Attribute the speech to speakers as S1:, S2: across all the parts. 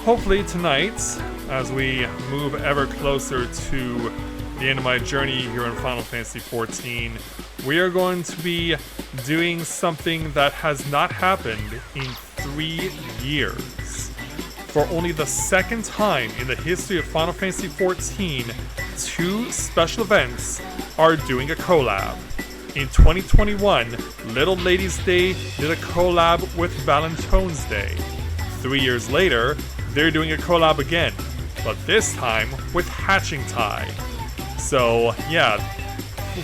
S1: hopefully tonight, as we move ever closer to the end of my journey here in Final Fantasy XIV, we are going to be doing something that has not happened in 3 years. For only the second time in the history of Final Fantasy XIV, 2 special events are doing a collab. In 2021, Little Ladies Day did a collab with Valentine's Day. 3 years later, they're doing a collab again, but this time with Hatchingtide. So yeah,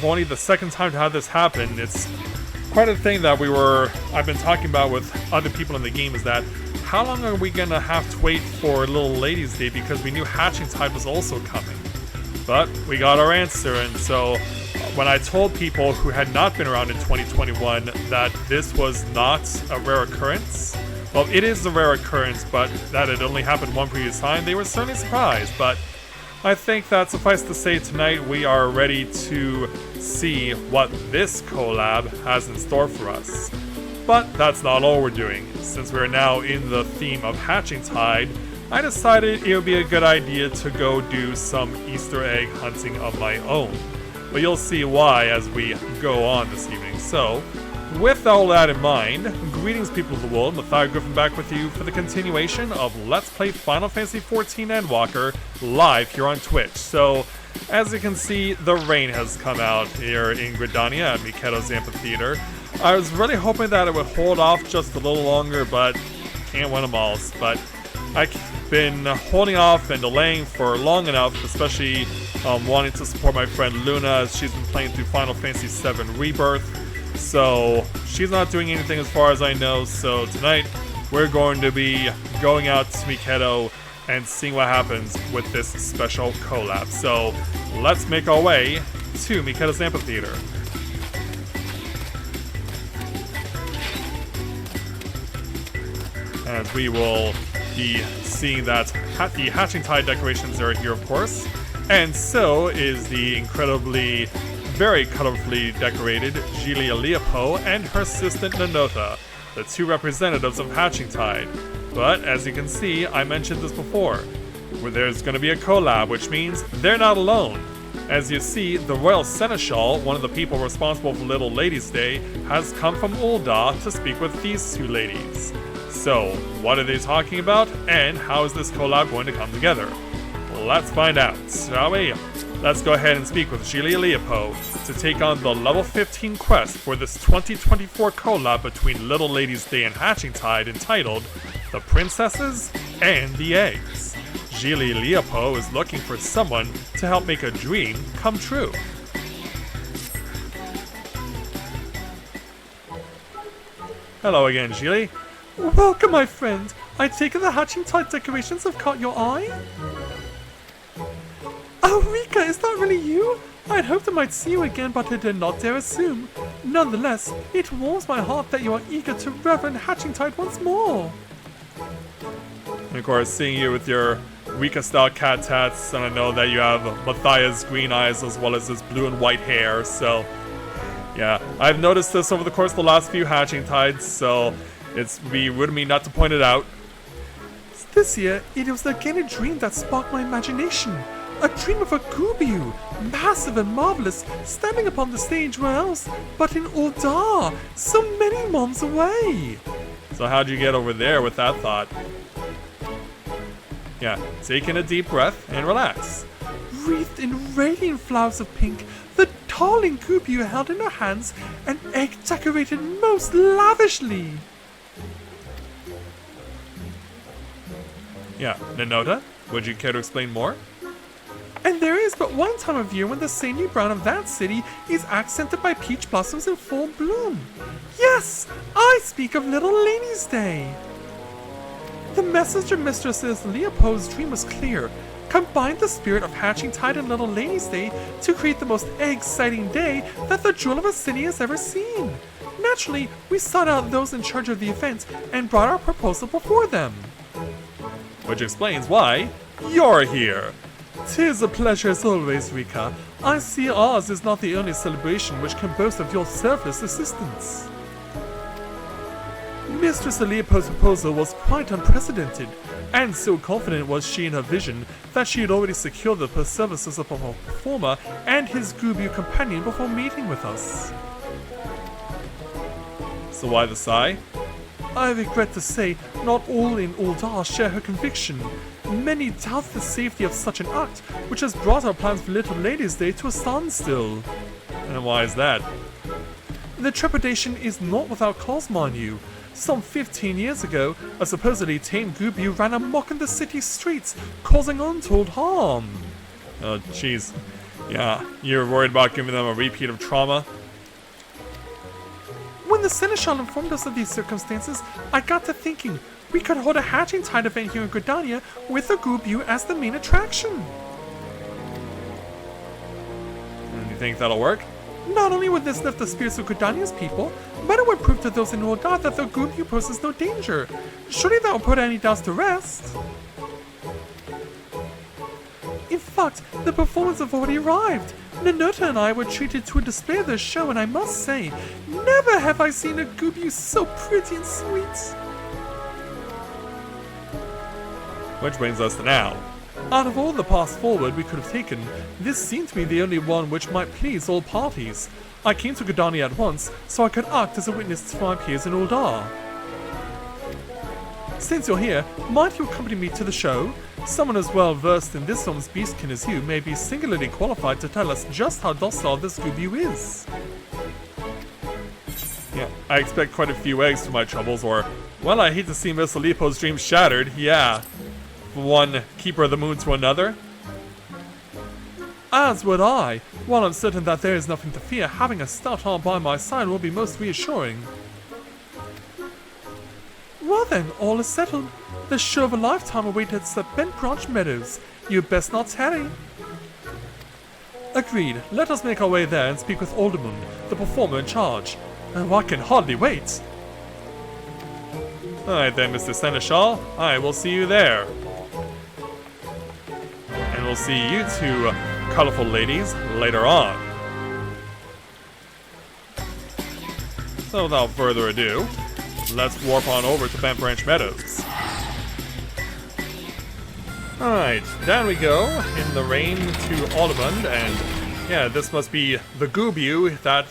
S1: only the second time to have this happen. It's quite a thing that I've been talking about with other people in the game, is that how long are we gonna have to wait for Little Ladies Day, because we knew Hatchingtide was also coming. But we got our answer, and so when I told people who had not been around in 2021 that this was not a rare occurrence, well, it is a rare occurrence, but that it only happened one previous time, they were certainly surprised. But I think that suffice to say, tonight we are ready to see what this collab has in store for us. But that's not all we're doing. Since we're now in the theme of Hatchingtide, I decided it would be a good idea to go do some Easter egg hunting of my own. But you'll see why as we go on this evening. So, with all that in mind, greetings people of the world, Matthias Griffin back with you for the continuation of Let's Play Final Fantasy XIV Endwalker live here on Twitch. So, as you can see, the rain has come out here in Gridania at Miketo's Amphitheater. I was really hoping that it would hold off just a little longer, but can't win them all. But I've been holding off and delaying for long enough, especially wanting to support my friend Luna as she's been playing through Final Fantasy VII Rebirth. So she's not doing anything as far as I know, so tonight we're going to be going out to Miketo and seeing what happens with this special collab. So let's make our way to Miketo's Amphitheater. As we will be seeing that the Hatchingtide decorations are here, of course, and so is the very colorfully decorated Gilia Leopo and her assistant Nanota, the 2 representatives of Hatchingtide. But as you can see, I mentioned this before, where there's going to be a collab, which means they're not alone. As you see, the Royal Seneschal, one of the people responsible for Little Ladies Day, has come from Ul'dah to speak with these 2 ladies. So, what are they talking about, and how is this collab going to come together? Let's find out, shall we? Let's go ahead and speak with Gilia Leopo to take on the level 15 quest for this 2024 collab between Little Ladies Day and Hatchingtide entitled The Princesses and the Eggs. Gilia Leopo is looking for someone to help make a dream come true. Hello again, Gilia.
S2: Welcome, my friend. I take it the Hatchingtide decorations have caught your eye? Oh, Rika, is that really you? I'd hoped I might see you again, but I did not dare assume. Nonetheless, it warms my heart that you are eager to reverend Hatchingtide once more.
S1: And of course, seeing you with your Rika-style cat tats, and I know that you have Matthias' green eyes as well as his blue and white hair, so yeah, I've noticed this over the course of the last few Hatchingtides, so it's be rude of me not to point it out.
S2: This year, it was again a dream that sparked my imagination. A dream of a Gubiu, massive and marvelous, standing upon the stage where else but in Ul'dah, so many moms away.
S1: So how'd you get over there with that thought? Yeah, take in a deep breath and relax.
S2: Wreathed in radiant flowers of pink, the darling Gubiu held in her hands an egg decorated most lavishly.
S1: Yeah, Nanota, would you care to explain more?
S2: And there is but one time of year when the sandy brown of that city is accented by peach blossoms in full bloom. Yes, I speak of Little Ladies Day. The messenger mistress's Leopold's dream was clear. Combine the spirit of Hatchingtide and Little Ladies Day to create the most exciting day that the Jewel of a City has ever seen. Naturally, we sought out those in charge of the event and brought our proposal before them.
S1: Which explains why you're here.
S2: 'Tis a pleasure as always, Rika. I see ours is not the only celebration which can boast of your selfless assistance. Mistress Leopold's proposal was quite unprecedented. And so confident was she in her vision that she had already secured the services of a performer and his Gubu companion before meeting with us.
S1: So why the sigh?
S2: I regret to say, not all in Uldar share her conviction. Many doubt the safety of such an act, which has brought our plans for Little Ladies' Day to a standstill.
S1: And why is that?
S2: The trepidation is not without cause, mind you. Some 15 years ago, a supposedly tame Gubu ran amok in the city streets, causing untold harm.
S1: Oh, jeez. Yeah, you're worried about giving them a repeat of trauma?
S2: When the Seneschal informed us of these circumstances, I got to thinking we could hold a Hatchingtide event here in Gridania with the Gubu as the main attraction.
S1: And you think that'll work?
S2: Not only would this lift the spirits of Gridania's people, but it would prove to those in Uldar that the Gubu poses no danger. Surely that will put any doubts to rest. In fact, the performers have already arrived. Nanota and I were treated to a display of their show, and I must say, never have I seen a Gubu so pretty and sweet.
S1: Which brings us to now.
S2: Out of all the paths forward we could have taken, this seemed to be the only one which might please all parties. I came to Gridania at once, so I could act as a witness to my peers in Uldar. Since you're here, might you accompany me to the show? Someone as well versed in this realm's beastkin as you may be singularly qualified to tell us just how docile this Gubu is.
S1: Yeah, I expect quite a few eggs for my troubles, or, well, I hate to see Miss Alipo's dreams shattered, yeah. From one keeper of the moon to another.
S2: As would I. While I'm certain that there is nothing to fear, having a stout heart by my side will be most reassuring. Well then, all is settled. The show of a lifetime awaits at the Bent Branch Meadows. You'd best not tarry. Agreed. Let us make our way there and speak with Alderman, the performer in charge. Oh, I can hardly wait.
S1: Alright then, Mr. Seneschal. I will see you there. And we'll see you two colorful ladies later on. So without further ado, let's warp on over to Bent Branch Meadows. Alright, down we go in the rain to Audubon, and yeah, this must be the Gubu that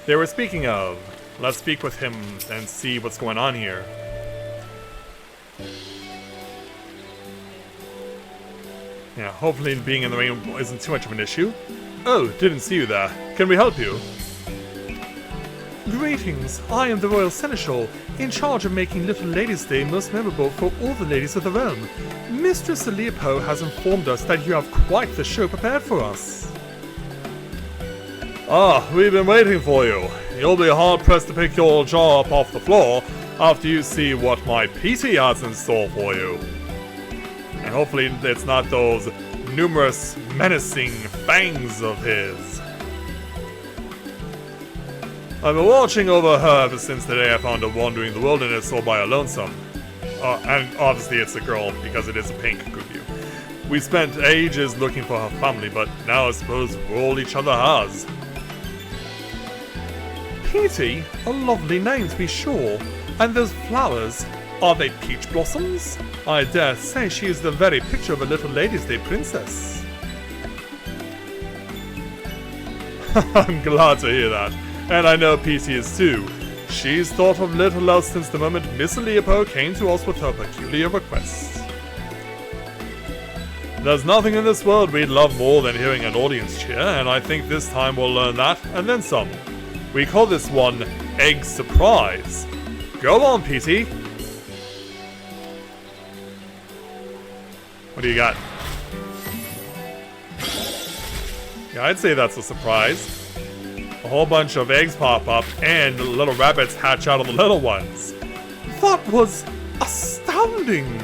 S1: they were speaking of. Let's speak with him and see what's going on here. Yeah, hopefully being in the rain isn't too much of an issue. Oh, didn't see you there. Can we help you?
S2: Greetings, I am the Royal Seneschal, in charge of making Little Ladies' Day most memorable for all the ladies of the realm. Mistress Alipo has informed us that you have quite the show prepared for us.
S1: Ah, we've been waiting for you. You'll be hard-pressed to pick your jaw up off the floor after you see what my PT has in store for you. And hopefully it's not those numerous menacing fangs of his. I've been watching over her ever since the day I found her wandering the wilderness all by her lonesome. And obviously it's a girl, because it is a pink Gubu. We spent ages looking for her family, but now I suppose we're all each other has.
S2: Petey? A lovely name to be sure. And those flowers, are they peach blossoms? I dare say she is the very picture of a Little Ladies' Day princess.
S1: I'm glad to hear that. And I know PT is too. She's thought of little else since the moment Miss Alipo came to us with her peculiar request. There's nothing in this world we'd love more than hearing an audience cheer, and I think this time we'll learn that, and then some. We call this one Egg Surprise. Go on, PT. What do you got? Yeah, I'd say that's a surprise. A whole bunch of eggs pop up, and the little rabbits hatch out of the little ones.
S2: That was astounding!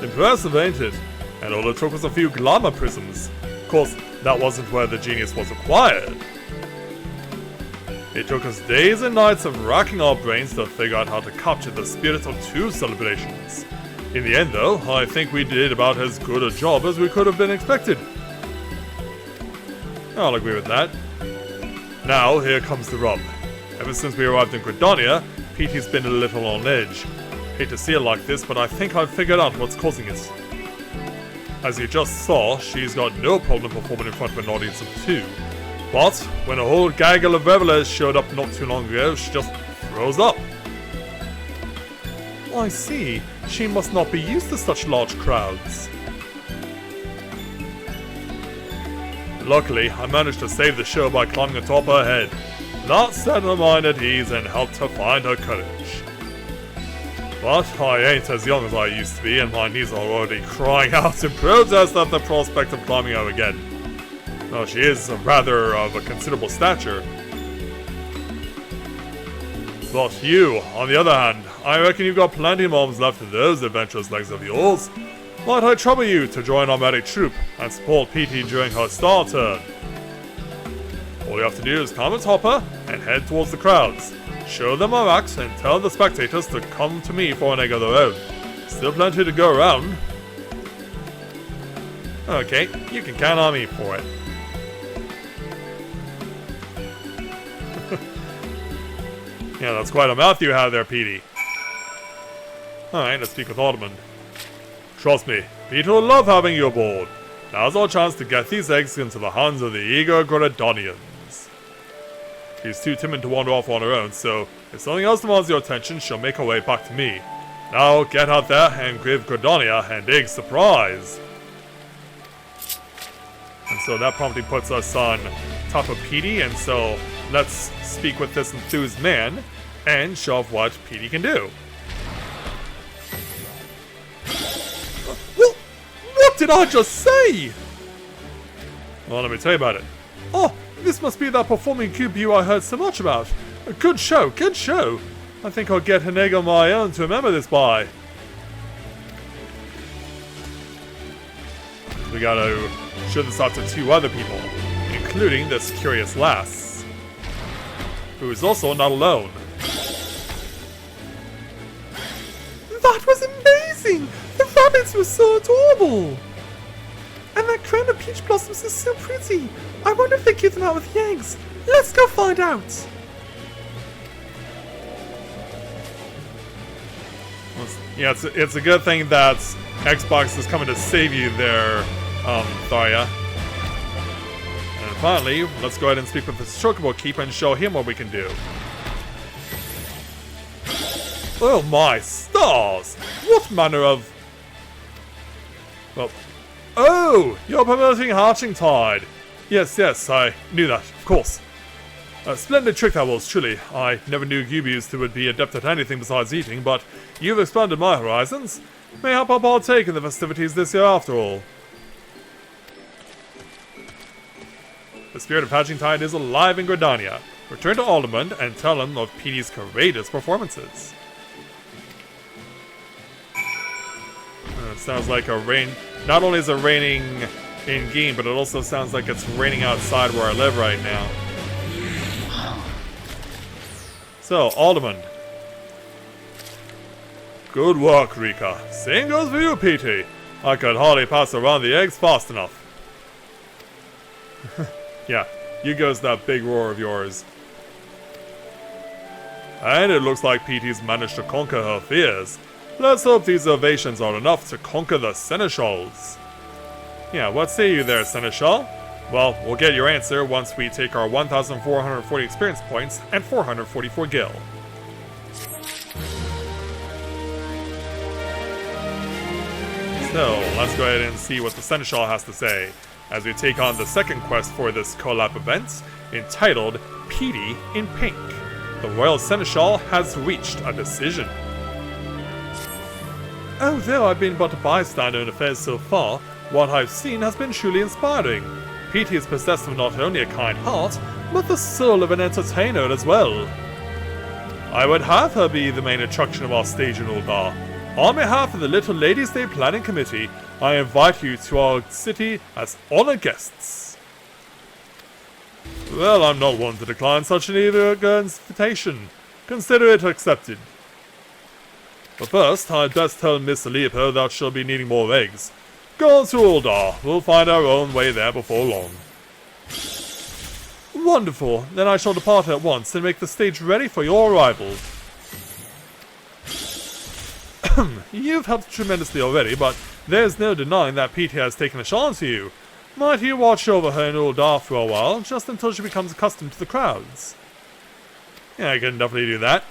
S1: Impressive, ain't it? And all it took was a few glamour prisms. Of course, that wasn't where the genius was acquired. It took us days and nights of racking our brains to figure out how to capture the spirit of two celebrations. In the end, though, I think we did about as good a job as we could have been expected. I'll agree with that. Now, here comes the rub. Ever since we arrived in Gridania, Petey's been a little on edge. Hate to see it like this, but I think I've figured out what's causing it. As you just saw, she's got no problem performing in front of an audience of 2. But when a whole gaggle of revelers showed up not too long ago, she just froze up. I see. She must not be used to such large crowds. Luckily, I managed to save the show by climbing atop her head. That set her mind at ease and helped her find her courage. But I ain't as young as I used to be, and my knees are already crying out in protest at the prospect of climbing her again. Though she is rather of a considerable stature. But you, on the other hand, I reckon you've got plenty of moments left in those adventurous legs of yours. Might I trouble you to join our medic troop and support PT during her star turn? All you have to do is climb atop her and head towards the crowds. Show them our axe and tell the spectators to come to me for an egg of their own. Still plenty to go around. Okay, you can count on me for it. Yeah, that's quite a mouth you have there, Petey. Alright, let's speak with Alderman. Trust me, Peter will love having you aboard. Now's our chance to get these eggs into the hands of the eager Grenadonians. She's too timid to wander off on her own, so if something else demands your attention, she'll make her way back to me. Now, get out there and give Grenadonia a big surprise. And so that promptly puts us on top of Petey, and so let's speak with this enthused man and show off what Petey can do.
S2: Well, what did I just say?
S1: Well, let me tell you about it.
S2: Oh, this must be that performing cube you I heard so much about. A good show, good show.
S1: I think I'll get an egg on my own to remember this by. We gotta show this off to 2 other people, including this curious lass, who is also not alone.
S2: That was amazing! The rabbits were so adorable! And that crown of peach blossoms is so pretty! I wonder if they give them out with the eggs. Let's go find out!
S1: Yeah, it's a good thing that Xbox is coming to save you there, Tharia. And finally, let's go ahead and speak with the Chocobo Keeper and show him what we can do. Oh my stars! What manner of... Well... Oh! You're promoting Hatchingtide! Yes, I knew that, of course. A splendid trick that was, truly. I never knew Gubius who would be adept at anything besides eating, but you've expanded my horizons. Mayhap I'll partake in the festivities this year after all. The spirit of Hatchingtide is alive in Gridania. Return to Aldermund and tell him of Petey's courageous performances. It sounds like a rain... Not only is it raining in-game, but it also sounds like it's raining outside where I live right now. So, Aldermund. Good work, Rika. Same goes for you, Petey. I could hardly pass around the eggs fast enough. Yeah, you goes that big roar of yours. And it looks like Petey's managed to conquer her fears. Let's hope these ovations are enough to conquer the Seneschals. Yeah, what say you there, Seneschal? Well, we'll get your answer once we take our 1,440 experience points and 444 gil. So, let's go ahead and see what the Seneschal has to say, as we take on the second quest for this Collab event, entitled Petey in Pink. The Royal Seneschal has reached a decision. Although I've been but a bystander in affairs so far, what I've seen has been truly inspiring. Petey is possessed of not only a kind heart, but the soul of an entertainer as well. I would have her be the main attraction of our stage in Uldar. On behalf of the Little Ladies' Day Planning Committee, I invite you to our city as honored guests. Well, I'm not one to decline such an eager invitation. Consider it accepted. But first, I'd best tell Miss Leopold that she'll be needing more eggs. Go on to Uldar. We'll find our own way there before long. Wonderful. Then I shall depart at once and make the stage ready for your arrival. You've helped tremendously already, but there's no denying that Petey has taken a shine to you. Might you watch over her in Uldar for a while, just until she becomes accustomed to the crowds? Yeah, I can definitely do that.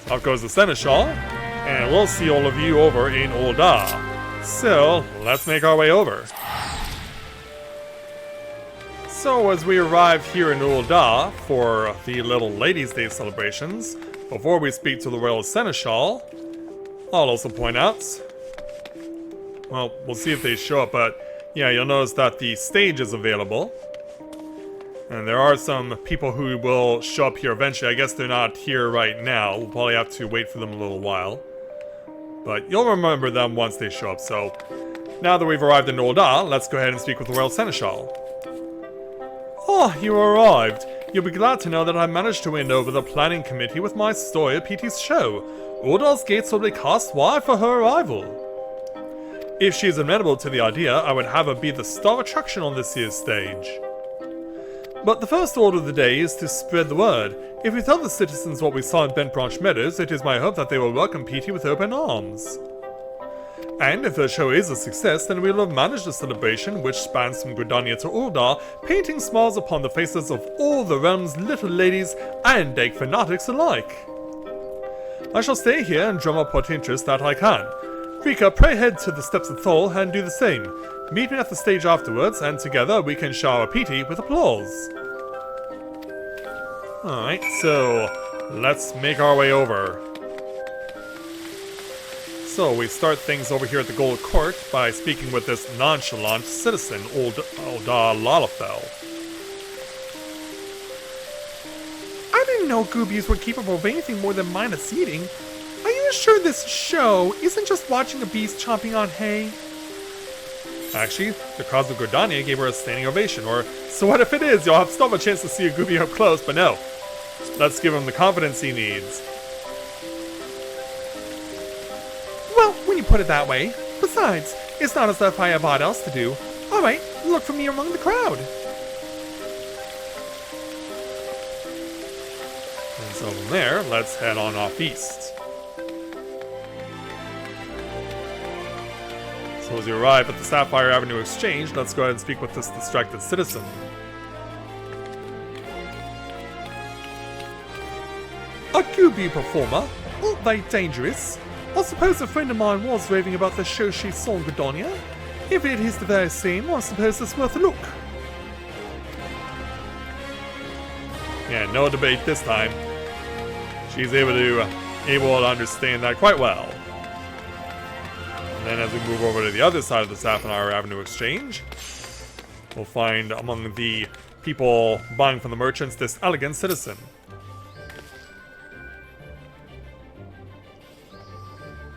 S1: So off goes the Seneschal, and we'll see all of you over in Uldar. So, let's make our way over. So as we arrive here in Uldar for the Little Ladies' Day celebrations, before we speak to the Royal Seneschal, I'll also point out, well, we'll see if they show up, but yeah, you'll notice that the stage is available. And there are some people who will show up here eventually. I guess they're not here right now. We'll probably have to wait for them a little while. But you'll remember them once they show up. So now that we've arrived in Uldar, let's go ahead and speak with the Royal Seneschal. Oh, you arrived. You'll be glad to know that I managed to win over the planning committee with my story at Petey's show. Uldar's gates will be cast wide for her arrival. If she's amenable to the idea, I would have her be the star attraction on this year's stage. But the first order of the day is to spread the word. If we tell the citizens what we saw in Bent Branch Meadows, it is my hope that they will welcome Petey with open arms. And if the show is a success, then we will have managed a celebration which spans from Gridania to Uldar, painting smiles upon the faces of all the realm's little ladies and egg fanatics alike. I shall stay here and drum up what interest that I can. Rika, pray head to the steps of Thol and do the same. Meet me at the stage afterwards, and together we can shower Petey with applause. Alright, so let's make our way over. So we start things over here at the Gold Court by speaking with this nonchalant citizen, Uldar Lalafell.
S2: I didn't know Goobies were capable of anything more than mindless eating. Are you sure this show isn't just watching a beast chomping on hay?
S1: Actually, the crowds of Gridania gave her a standing ovation, or so what if it is? You'll have still have a chance to see a Goobie up close, but no. Let's give him the confidence he needs.
S2: Well, when you put it that way. Besides, it's not as if I have aught else to do. Alright, look for me among the crowd.
S1: And so from there, let's head on off east. So as you arrive at the Sapphire Avenue Exchange, let's go ahead and speak with this distracted citizen.
S2: A Goobie performer? Aren't they dangerous? I suppose a friend of mine was raving about the show she saw in Gridania. If it is the very same, I suppose it's worth a look.
S1: Yeah, no debate this time. She's able to understand that quite well. And then as we move over to the other side of the Sapphire Avenue Exchange, we'll find among the people buying from the merchants this elegant citizen.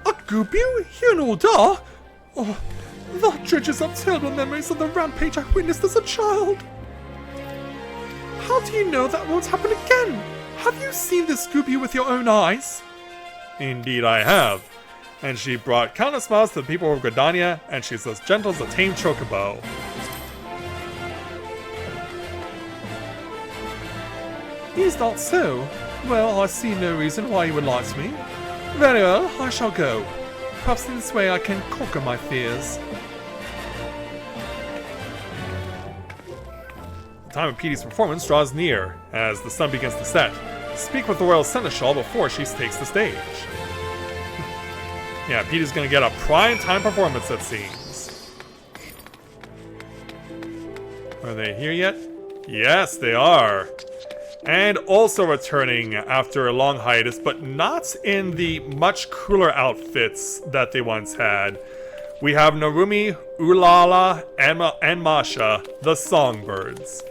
S2: A Goobie? Here in Uldar? Oh, that dredges up terrible memories of the rampage I witnessed as a child. How do you know that won't happen again? Have you seen this Goobie with your own eyes?
S1: Indeed I have. And she brought countless smiles to the people of Gridania, and she's as gentle as a tame chocobo.
S2: Is that so? Well, I see no reason why you would lie to me. Very well, I shall go. Perhaps in this way I can conquer my fears.
S1: The time of Petey's performance draws near, as the sun begins to set. Speak with the Royal Seneschal before she takes the stage. Yeah, Petey's gonna get a prime time performance, it seems. Are they here yet? Yes, they are. And also returning after a long hiatus, but not in the much cooler outfits that they once had. We have Narumi, Ulala, Emma, and Masha, the Songbirds.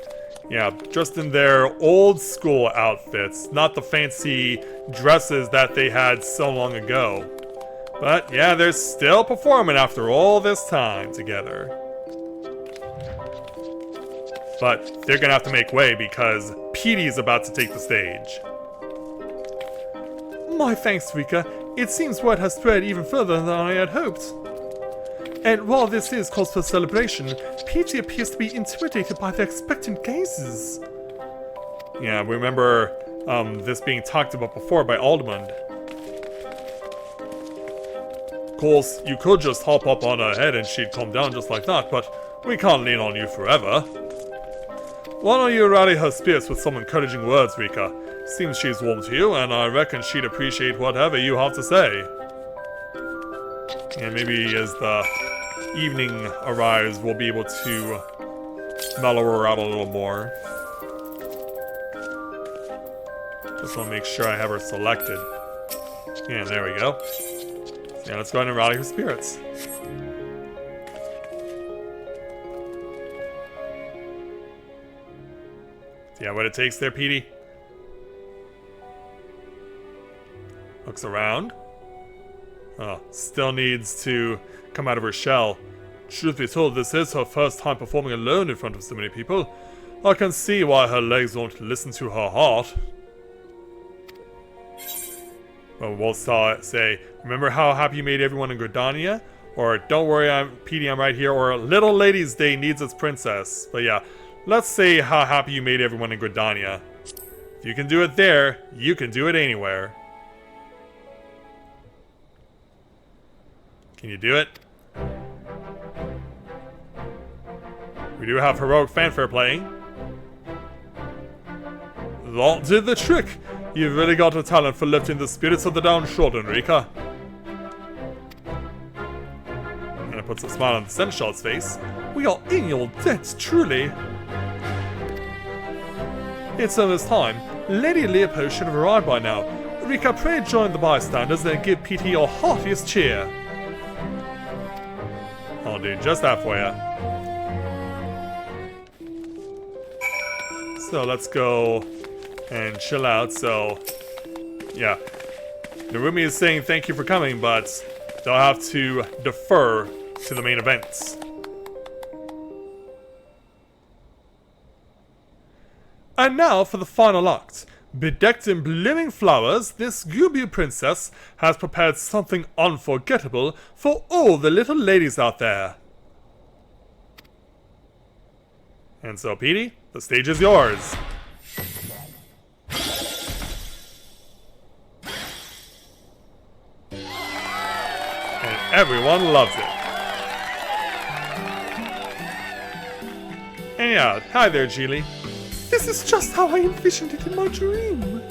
S1: Yeah, just in their old school outfits, not the fancy dresses that they had so long ago. But yeah, they're still performing after all this time together. But they're gonna have to make way because Petey's about to take the stage.
S2: My thanks, Rika. It seems word has spread even further than I had hoped. And while this is cause for celebration, Petey appears to be intimidated by the expectant gazes.
S1: Yeah, we remember this being talked about before by Aldemund. course, you could just hop up on her head and she'd come down just like that, but we can't lean on you forever. Why don't you rally her spirits with some encouraging words, Rika? Seems she's warm to you, and I reckon she'd appreciate whatever you have to say. And maybe as the evening arrives, we'll be able to mellow her out a little more. Just want to make sure I have her selected. And there we go. Yeah, let's go ahead and rally her spirits. Yeah, what it takes there, Petey? Looks around. Oh, still needs to come out of her shell. Truth be told, this is her first time performing alone in front of so many people. I can see why her legs won't listen to her heart. Well, we'll say, remember how happy you made everyone in Gridania? Or, don't worry, Petey, I'm right here. Or, Little Lady's Day needs its princess. But yeah, let's say how happy you made everyone in Gridania. If you can do it there, you can do it anywhere. Can you do it? We do have heroic fanfare playing. That did the trick! You've really got a talent for lifting the spirits of the downtrodden, Rika. And it puts a smile on the Seneschal's face.
S2: We are in your debt, truly.
S1: It's almost time. Lady Leopold should have arrived by now. Rika, pray join the bystanders and give Petey your heartiest cheer. I'll do just that for you. So let's go and chill out. So, yeah. Narumi is saying thank you for coming, but they'll have to defer to the main events. And now for the final act. Bedecked in blooming flowers, this Gubu princess has prepared something unforgettable for all the little ladies out there. And so, Petey, the stage is yours. And everyone loves it. And yeah, hi there, Geely.
S2: This is just how I envisioned it in my dream.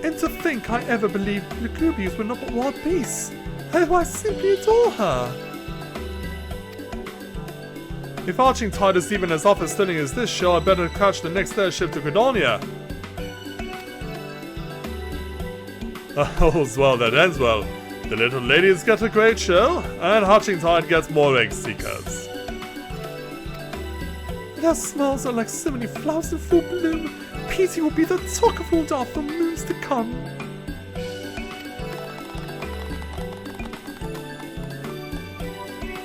S2: And to think I ever believed the Gubus were not but wild beasts. Oh, I simply adore her.
S1: If Hatchingtide is even as often stunning as this show, I better catch the next airship to Gridania. All's well that ends well. The little ladies get a great show, and Hatchingtide gets more egg seekers.
S2: Their smiles are like so many flowers in full bloom. Petey will be the talk of Uldar for moons to come.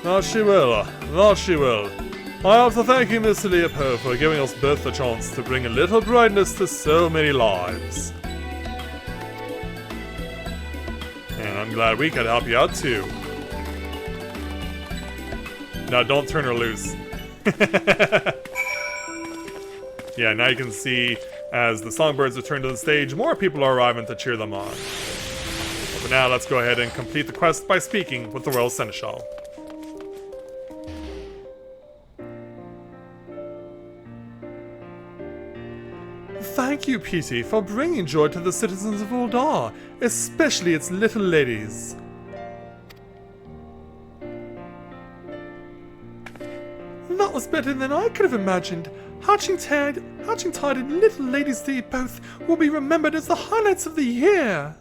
S1: That she will. That she will. I have to thank you, Mr. Leopold, for giving us both the chance to bring a little brightness to so many lives. And I'm glad we could help you out too. Now don't turn her loose. Yeah, now you can see as the songbirds return to the stage, more people are arriving to cheer them on. But for now, let's go ahead and complete the quest by speaking with the Royal Seneschal.
S2: Thank you, Petey, for bringing joy to the citizens of Uldar, especially its little ladies. That was better than I could have imagined. Hatchingtide and Little Ladies Day both will be remembered as the highlights of the year.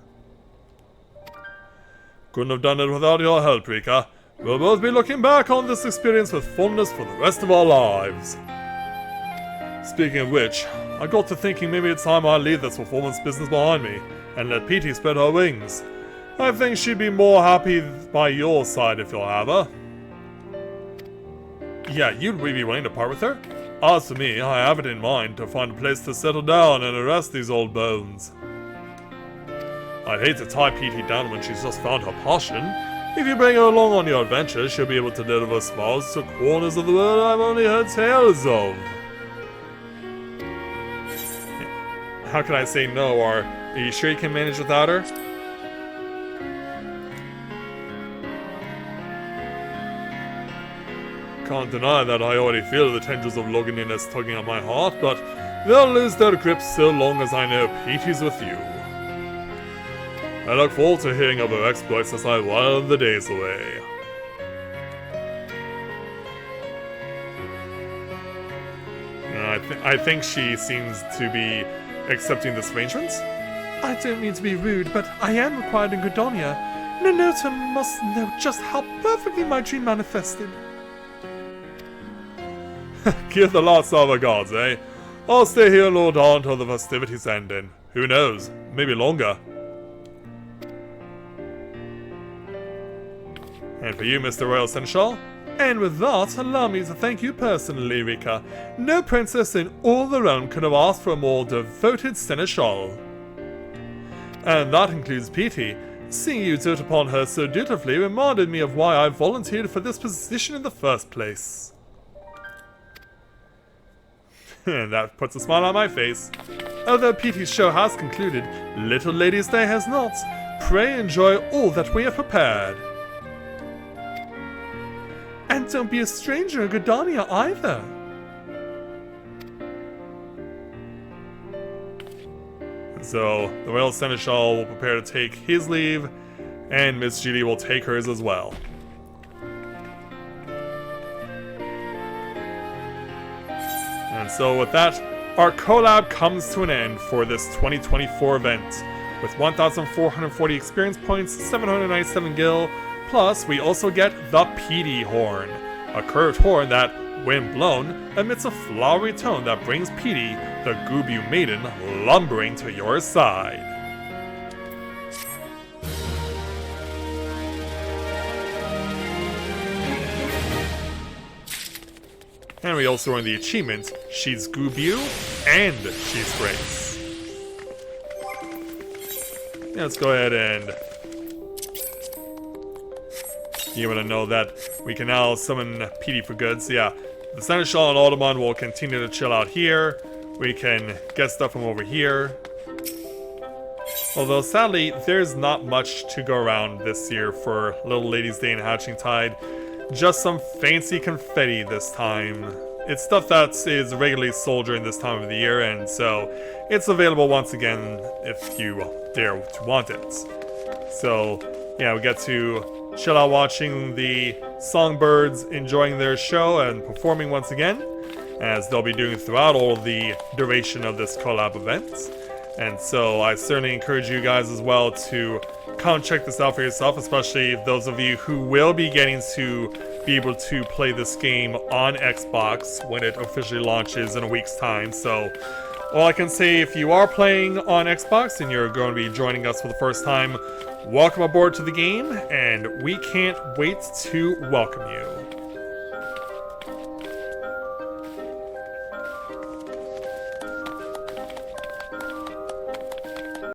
S1: Couldn't have done it without your help, Rika. We'll both be looking back on this experience with fondness for the rest of our lives. Speaking of which, I got to thinking maybe it's time I leave this performance business behind me and let Petey spread her wings. I think she'd be more happy by your side if you'll have her. Yeah, you'd really be willing to part with her? As for me, I have it in mind to find a place to settle down and arrest these old bones. I'd hate to tie Petey down when she's just found her passion. If you bring her along on your adventure, she'll be able to deliver smiles to corners of the world I've only heard tales of. How can I say no, or are you sure you can manage without her? can't deny that I already feel the tendrils of loneliness tugging at my heart, but they'll lose their grip so long as I know Petey's with you. I look forward to hearing of her exploits as I while the days away. I think she seems to be accepting this arrangement.
S2: I don't mean to be rude, but I am required in Gudonia. Nanota must know just how perfectly my dream manifested.
S1: Give the last of our gods, eh? I'll stay here, Lord, until the festivities end, and who knows, maybe longer. And for you, Mr. Royal Seneschal?
S2: And with that, allow me to thank you personally, Rika. No princess in all the realm could have asked for a more devoted seneschal.
S1: And that includes Petey.
S2: Seeing you dote upon her so dutifully reminded me of why I volunteered for this position in the first place.
S1: And that puts a smile on my face.
S2: Although Petey's show has concluded, Little Lady's Day has not. Pray enjoy all that we have prepared. And don't be a stranger in Gudonia either.
S1: So, the Royal Seneschal will prepare to take his leave, and Miss Judy will take hers as well. And so with that, our collab comes to an end for this 2024 event. With 1,440 experience points, 797 gil, plus we also get the PD Horn, a curved horn that, when blown, emits a flowery tone that brings Petey, the Gubu maiden, lumbering to your side. And we also earn the achievement, She's Gubu, and She's Grace. Yeah, let's go ahead and you want to know that we can now summon Petey for good. So yeah, the Seneschal and Alderman will continue to chill out here. We can get stuff from over here. Although sadly, there's not much to go around this year for Little Lady's Day and Hatchingtide. Just some fancy confetti this time. It's stuff that is regularly sold during this time of the year, and so it's available once again if you dare to want it. So yeah, we get to chill out watching the songbirds enjoying their show and performing once again, as they'll be doing throughout all the duration of this collab event. And so I certainly encourage you guys as well to come check this out for yourself, especially those of you who will be getting to be able to play this game on Xbox when it officially launches in a week's time. So all I can say, if you are playing on Xbox and you're going to be joining us for the first time, welcome aboard to the game, and we can't wait to welcome you.